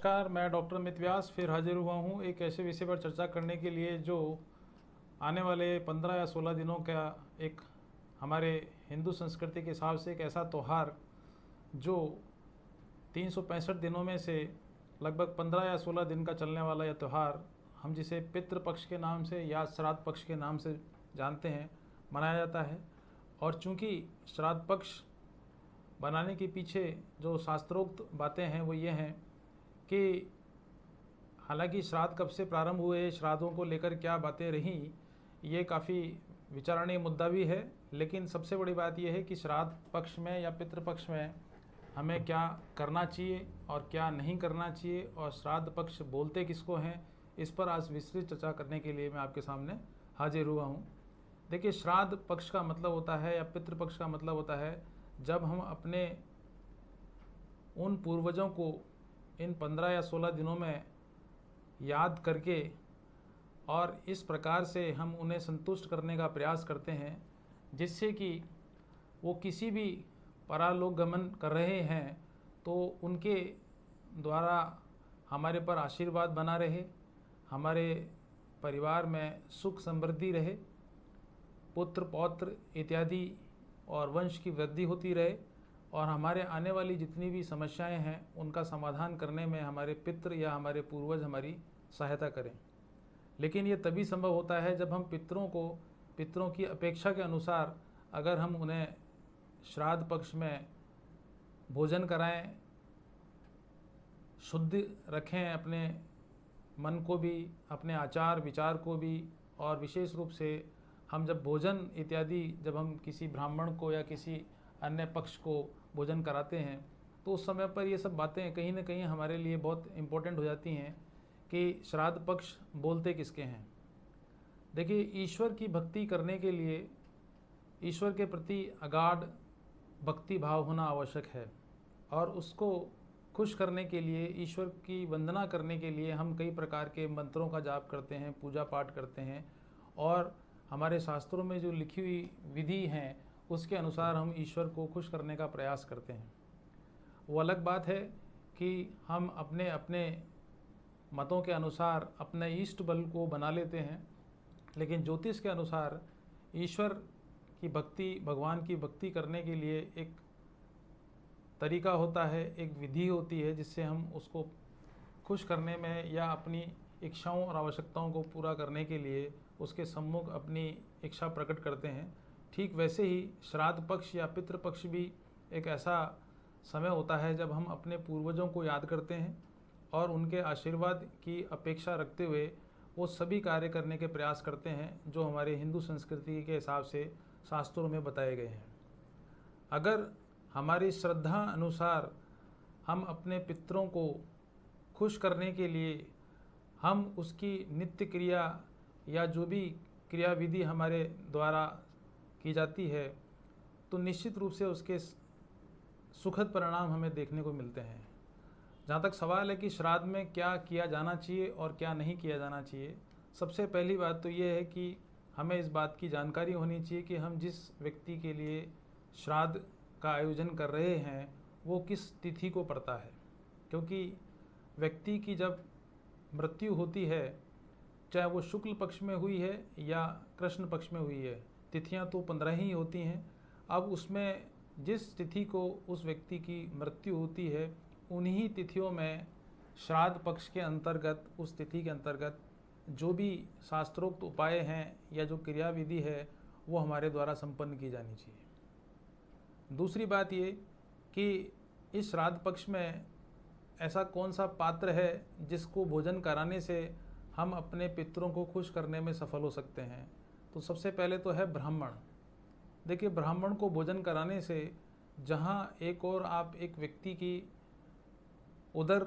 नमस्कार, मैं डॉक्टर अमित व्यास फिर हाजिर हुआ हूँ एक ऐसे विषय पर चर्चा करने के लिए जो आने वाले 15 या 16 दिनों का एक हमारे हिंदू संस्कृति के हिसाब से एक ऐसा त्यौहार जो 365 दिनों में से लगभग 15 या 16 दिन का चलने वाला यह त्यौहार हम जिसे पितृपक्ष के नाम से या श्राद्ध पक्ष के नाम से जानते हैं मनाया जाता है। और चूँकि श्राद्ध पक्ष बनाने के पीछे जो शास्त्रोक्त बातें हैं वो ये हैं कि हालांकि श्राद्ध कब से प्रारंभ हुए, श्राद्धों को लेकर क्या बातें रहीं, ये काफ़ी विचारणीय मुद्दा भी है। लेकिन सबसे बड़ी बात यह है कि श्राद्ध पक्ष में या पितृपक्ष में हमें क्या करना चाहिए और क्या नहीं करना चाहिए और श्राद्ध पक्ष बोलते किसको हैं, इस पर आज विस्तृत चर्चा करने के लिए मैं आपके सामने हाजिर हुआ हूँ। देखिए, श्राद्ध पक्ष का मतलब होता है या पितृपक्ष का मतलब होता है जब हम अपने उन पूर्वजों को इन 15 या 16 दिनों में याद करके और इस प्रकार से हम उन्हें संतुष्ट करने का प्रयास करते हैं जिससे कि वो किसी भी परालोक गमन कर रहे हैं तो उनके द्वारा हमारे पर आशीर्वाद बना रहे, हमारे परिवार में सुख समृद्धि रहे, पुत्र पौत्र इत्यादि और वंश की वृद्धि होती रहे और हमारे आने वाली जितनी भी समस्याएं हैं उनका समाधान करने में हमारे पितृ या हमारे पूर्वज हमारी सहायता करें। लेकिन ये तभी संभव होता है जब हम पितरों की अपेक्षा के अनुसार अगर हम उन्हें श्राद्ध पक्ष में भोजन कराएं, शुद्ध रखें अपने मन को भी, अपने आचार विचार को भी, और विशेष रूप से हम जब भोजन इत्यादि जब हम किसी ब्राह्मण को या किसी अन्य पक्ष को भोजन कराते हैं तो उस समय पर ये सब बातें कहीं ना कहीं हमारे लिए बहुत इम्पोर्टेंट हो जाती हैं कि श्राद्ध पक्ष बोलते किसके हैं। देखिए, ईश्वर की भक्ति करने के लिए ईश्वर के प्रति अगाध भक्ति भाव होना आवश्यक है और उसको खुश करने के लिए, ईश्वर की वंदना करने के लिए हम कई प्रकार के मंत्रों का जाप करते हैं, पूजा पाठ करते हैं और हमारे शास्त्रों में जो लिखी हुई विधि हैं उसके अनुसार हम ईश्वर को खुश करने का प्रयास करते हैं। वो अलग बात है कि हम अपने अपने मतों के अनुसार अपने इष्ट बल को बना लेते हैं, लेकिन ज्योतिष के अनुसार ईश्वर की भक्ति, भगवान की भक्ति करने के लिए एक तरीका होता है, एक विधि होती है जिससे हम उसको खुश करने में या अपनी इच्छाओं और आवश्यकताओं को पूरा करने के लिए उसके सम्मुख अपनी इच्छा प्रकट करते हैं। ठीक वैसे ही श्राद्ध पक्ष या पितृपक्ष भी एक ऐसा समय होता है जब हम अपने पूर्वजों को याद करते हैं और उनके आशीर्वाद की अपेक्षा रखते हुए वो सभी कार्य करने के प्रयास करते हैं जो हमारे हिंदू संस्कृति के हिसाब से शास्त्रों में बताए गए हैं। अगर हमारी श्रद्धा अनुसार हम अपने पितरों को खुश करने के लिए हम उसकी नित्य क्रिया या जो भी क्रिया विधि हमारे द्वारा की जाती है तो निश्चित रूप से उसके सुखद परिणाम हमें देखने को मिलते हैं। जहाँ तक सवाल है कि श्राद्ध में क्या किया जाना चाहिए और क्या नहीं किया जाना चाहिए, सबसे पहली बात तो ये है कि हमें इस बात की जानकारी होनी चाहिए कि हम जिस व्यक्ति के लिए श्राद्ध का आयोजन कर रहे हैं वो किस तिथि को पड़ता है। क्योंकि व्यक्ति की जब मृत्यु होती है, चाहे वो शुक्ल पक्ष में हुई है या कृष्ण पक्ष में हुई है, तिथियां तो 15 ही होती हैं। अब उसमें जिस तिथि को उस व्यक्ति की मृत्यु होती है उन्हीं तिथियों में श्राद्ध पक्ष के अंतर्गत, उस तिथि के अंतर्गत जो भी शास्त्रोक्त उपाय हैं या जो क्रिया विधि है वो हमारे द्वारा संपन्न की जानी चाहिए। दूसरी बात ये कि इस श्राद्ध पक्ष में ऐसा कौन सा पात्र है जिसको भोजन कराने से हम अपने पितरों को खुश करने में सफल हो सकते हैं। तो सबसे पहले तो है ब्राह्मण। देखिए, ब्राह्मण को भोजन कराने से जहाँ एक और आप एक व्यक्ति की उदर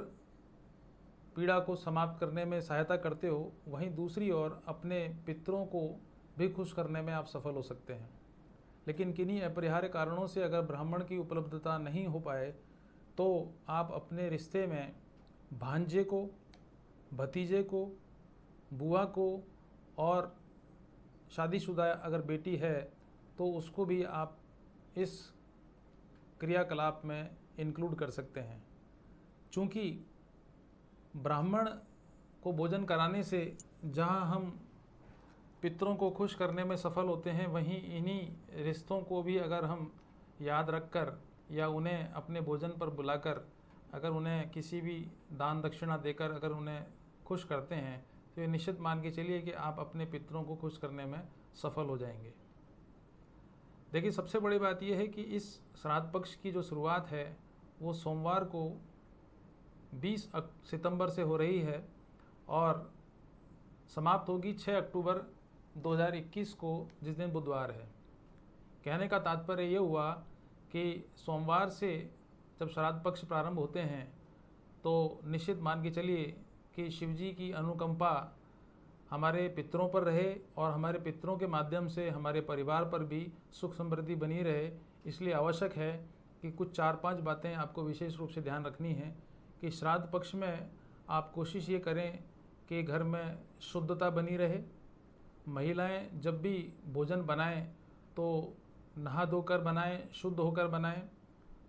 पीड़ा को समाप्त करने में सहायता करते हो, वहीं दूसरी ओर अपने पितरों को भी खुश करने में आप सफल हो सकते हैं। लेकिन किन्हीं अपरिहार्य कारणों से अगर ब्राह्मण की उपलब्धता नहीं हो पाए तो आप अपने रिश्ते में भांजे को, भतीजे को, बुआ को और शादीशुदा अगर बेटी है तो उसको भी आप इस क्रियाकलाप में इंक्लूड कर सकते हैं। चूँकि ब्राह्मण को भोजन कराने से जहाँ हम पितरों को खुश करने में सफल होते हैं, वहीं इन्हीं रिश्तों को भी अगर हम याद रखकर या उन्हें अपने भोजन पर बुलाकर अगर उन्हें किसी भी दान दक्षिणा देकर अगर उन्हें खुश करते हैं, तो ये निश्चित मान के चलिए कि आप अपने पितरों को खुश करने में सफल हो जाएंगे। देखिए, सबसे बड़ी बात यह है कि इस श्राद्ध पक्ष की जो शुरुआत है वो सोमवार को 20 सितंबर से हो रही है और समाप्त होगी 6 अक्टूबर 2021 को, जिस दिन बुधवार है। कहने का तात्पर्य ये हुआ कि सोमवार से जब श्राद्ध पक्ष प्रारंभ होते हैं तो निश्चित मान के चलिए कि शिव जी की अनुकंपा हमारे पितरों पर रहे और हमारे पितरों के माध्यम से हमारे परिवार पर भी सुख समृद्धि बनी रहे। इसलिए आवश्यक है कि कुछ 4-5 बातें आपको विशेष रूप से ध्यान रखनी है कि श्राद्ध पक्ष में आप कोशिश ये करें कि घर में शुद्धता बनी रहे। महिलाएं जब भी भोजन बनाएं तो नहा धोकर बनाएं, शुद्ध होकर बनाएं।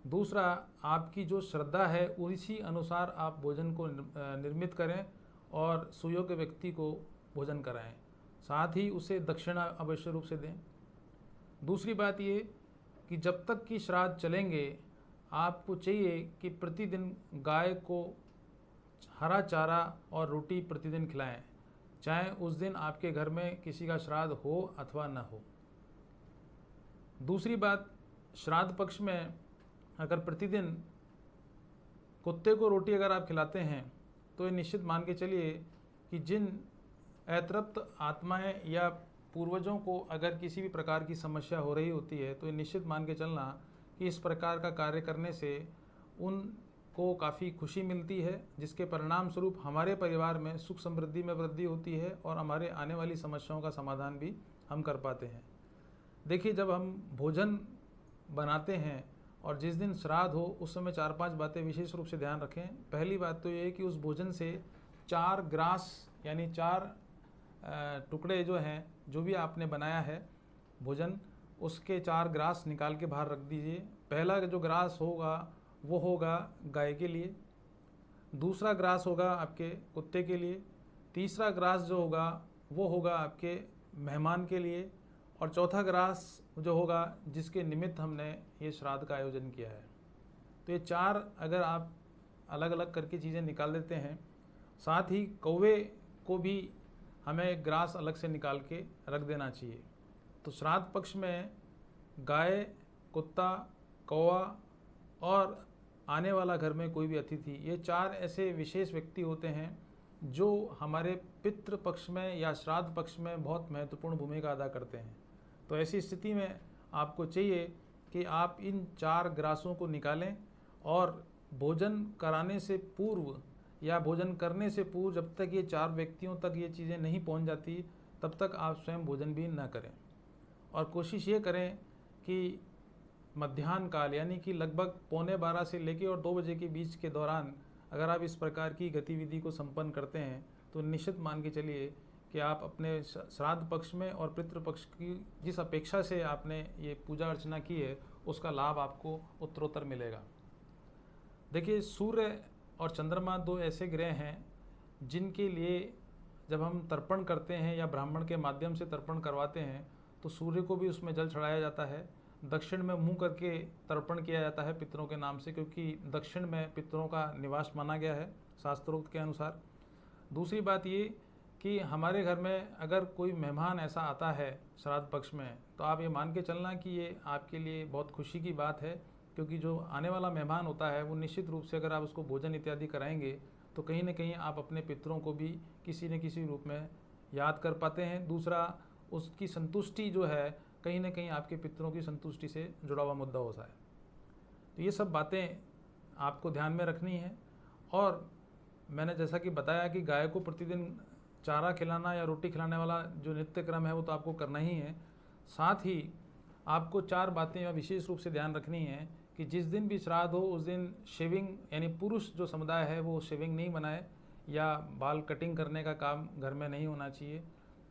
दूसरा, आपकी जो श्रद्धा है उसी अनुसार आप भोजन को निर्मित करें और सुयोग्य व्यक्ति को भोजन कराएं। साथ ही उसे दक्षिणा अवश्य रूप से दें। दूसरी बात ये कि जब तक कि श्राद्ध चलेंगे आपको चाहिए कि प्रतिदिन गाय को हरा चारा और रोटी प्रतिदिन खिलाएं, चाहे उस दिन आपके घर में किसी का श्राद्ध हो अथवा न हो। दूसरी बात, श्राद्ध पक्ष में अगर प्रतिदिन कुत्ते को रोटी अगर आप खिलाते हैं तो ये निश्चित मान के चलिए कि जिन अतृप्त आत्माएं या पूर्वजों को अगर किसी भी प्रकार की समस्या हो रही होती है तो ये निश्चित मान के चलना कि इस प्रकार का कार्य करने से उनको काफ़ी खुशी मिलती है, जिसके परिणाम स्वरूप हमारे परिवार में सुख समृद्धि में वृद्धि होती है और हमारे आने वाली समस्याओं का समाधान भी हम कर पाते हैं। देखिए, जब हम भोजन बनाते हैं और जिस दिन श्राद्ध हो उस समय 4-5 बातें विशेष रूप से ध्यान रखें। पहली बात तो ये है कि उस भोजन से 4 ग्रास यानी 4 टुकड़े जो हैं, जो भी आपने बनाया है भोजन, उसके 4 ग्रास निकाल के बाहर रख दीजिए। पहला जो ग्रास होगा वो होगा गाय के लिए, दूसरा ग्रास होगा आपके कुत्ते के लिए, तीसरा ग्रास जो होगा वो होगा आपके मेहमान के लिए, और चौथा ग्रास जो होगा जिसके निमित्त हमने ये श्राद्ध का आयोजन किया है। तो ये 4 अगर आप अलग अलग करके चीज़ें निकाल देते हैं, साथ ही कौवे को भी हमें एक ग्रास अलग से निकाल के रख देना चाहिए। तो श्राद्ध पक्ष में गाय, कुत्ता, कौवा और आने वाला घर में कोई भी अतिथि, ये 4 ऐसे विशेष व्यक्ति होते हैं जो हमारे पितृ पक्ष में या श्राद्ध पक्ष में बहुत महत्वपूर्ण भूमिका अदा करते हैं। तो ऐसी स्थिति में आपको चाहिए कि आप इन 4 ग्रासों को निकालें और भोजन कराने से पूर्व या भोजन करने से पूर्व जब तक ये 4 व्यक्तियों तक ये चीज़ें नहीं पहुंच जाती तब तक आप स्वयं भोजन भी न करें। और कोशिश ये करें कि मध्याह्न काल यानी कि लगभग 11:15 से लेकर और 2 बजे के बीच के दौरान अगर आप इस प्रकार की गतिविधि को संपन्न करते हैं तो निश्चित मान के चलिए कि आप अपने श्राद्ध पक्ष में और पितृ पक्ष की जिस अपेक्षा से आपने ये पूजा अर्चना की है उसका लाभ आपको उत्तरोत्तर मिलेगा। देखिए, सूर्य और चंद्रमा 2 ऐसे ग्रह हैं जिनके लिए जब हम तर्पण करते हैं या ब्राह्मण के माध्यम से तर्पण करवाते हैं तो सूर्य को भी उसमें जल चढ़ाया जाता है। दक्षिण में मुंह करके तर्पण किया जाता है पितरों के नाम से, क्योंकि दक्षिण में पितरों का निवास माना गया है शास्त्रोक्त के अनुसार। दूसरी बात ये कि हमारे घर में अगर कोई मेहमान ऐसा आता है श्राद्ध पक्ष में तो आप ये मान के चलना कि ये आपके लिए बहुत खुशी की बात है, क्योंकि जो आने वाला मेहमान होता है वो निश्चित रूप से अगर आप उसको भोजन इत्यादि कराएंगे तो कहीं ना कहीं आप अपने पितरों को भी किसी न किसी रूप में याद कर पाते हैं। दूसरा, उसकी संतुष्टि जो है कहीं ना कहीं आपके पितरों की संतुष्टि से जुड़ा हुआ मुद्दा होता है। तो ये सब बातें आपको ध्यान में रखनी है। और मैंने जैसा कि बताया कि गाय को प्रतिदिन चारा खिलाना या रोटी खिलाने वाला जो नित्य क्रम है वो तो आपको करना ही है। साथ ही आपको 4 बातें या विशेष रूप से ध्यान रखनी है कि जिस दिन भी श्राद्ध हो उस दिन शेविंग यानी पुरुष जो समुदाय है वो शेविंग नहीं बनाए या बाल कटिंग करने का काम घर में नहीं होना चाहिए।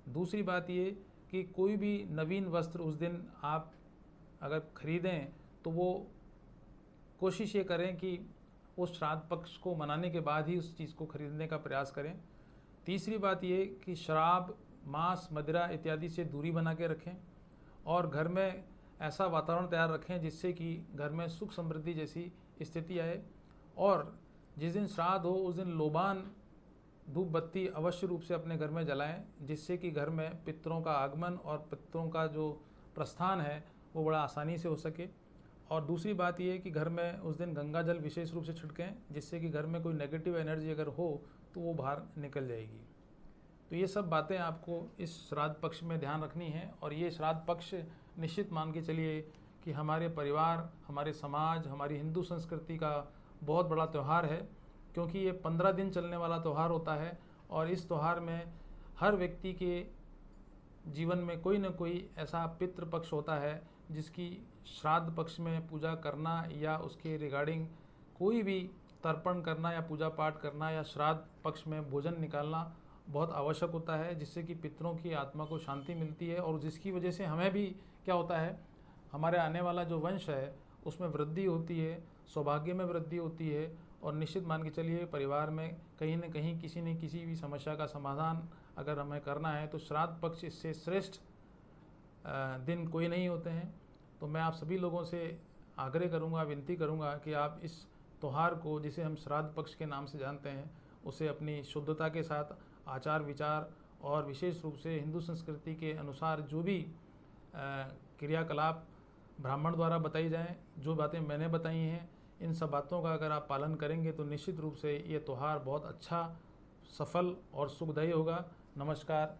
दूसरी बात ये कि कोई भी नवीन वस्त्र उस दिन आप अगर खरीदें तो वो कोशिश ये करें कि उस श्राद्ध पक्ष को मनाने के बाद ही उस चीज़ को खरीदने का प्रयास करें। तीसरी बात ये कि शराब, मांस, मदिरा इत्यादि से दूरी बना के रखें और घर में ऐसा वातावरण तैयार रखें जिससे कि घर में सुख समृद्धि जैसी स्थिति आए। और जिस दिन श्राद्ध हो उस दिन लोबान धूप बत्ती अवश्य रूप से अपने घर में जलाएं, जिससे कि घर में पितरों का आगमन और पितरों का जो प्रस्थान है वो बड़ा आसानी से हो सके। और दूसरी बात ये है कि घर में उस दिन गंगा जल विशेष रूप से छिड़कें, जिससे कि घर में कोई नेगेटिव एनर्जी अगर हो तो वो बाहर निकल जाएगी। तो ये सब बातें आपको इस श्राद्ध पक्ष में ध्यान रखनी है। और ये श्राद्ध पक्ष निश्चित मान के चलिए कि हमारे परिवार, हमारे समाज, हमारी हिंदू संस्कृति का बहुत बड़ा त्यौहार है, क्योंकि ये 15 दिन चलने वाला त्यौहार होता है। और इस त्यौहार में हर व्यक्ति के जीवन में कोई न कोई ऐसा पितृपक्ष होता है जिसकी श्राद्ध पक्ष में पूजा करना या उसके रिगार्डिंग कोई भी तर्पण करना या पूजा पाठ करना या श्राद्ध पक्ष में भोजन निकालना बहुत आवश्यक होता है, जिससे कि पितरों की आत्मा को शांति मिलती है और जिसकी वजह से हमें भी क्या होता है, हमारे आने वाला जो वंश है उसमें वृद्धि होती है, सौभाग्य में वृद्धि होती है। और निश्चित मान के चलिए परिवार में कहीं न कहीं किसी न किसी भी समस्या का समाधान अगर हमें करना है तो श्राद्ध पक्ष इससे श्रेष्ठ दिन कोई नहीं होते हैं। तो मैं आप सभी लोगों से आग्रह करूंगा, विनती करूंगा कि आप इस त्यौहार को, जिसे हम श्राद्ध पक्ष के नाम से जानते हैं, उसे अपनी शुद्धता के साथ आचार विचार और विशेष रूप से हिंदू संस्कृति के अनुसार जो भी क्रियाकलाप ब्राह्मण द्वारा बताई जाएं, जो बातें मैंने बताई हैं, इन सब बातों का अगर आप पालन करेंगे तो निश्चित रूप से ये त्यौहार बहुत अच्छा, सफल और सुखदायी होगा। नमस्कार।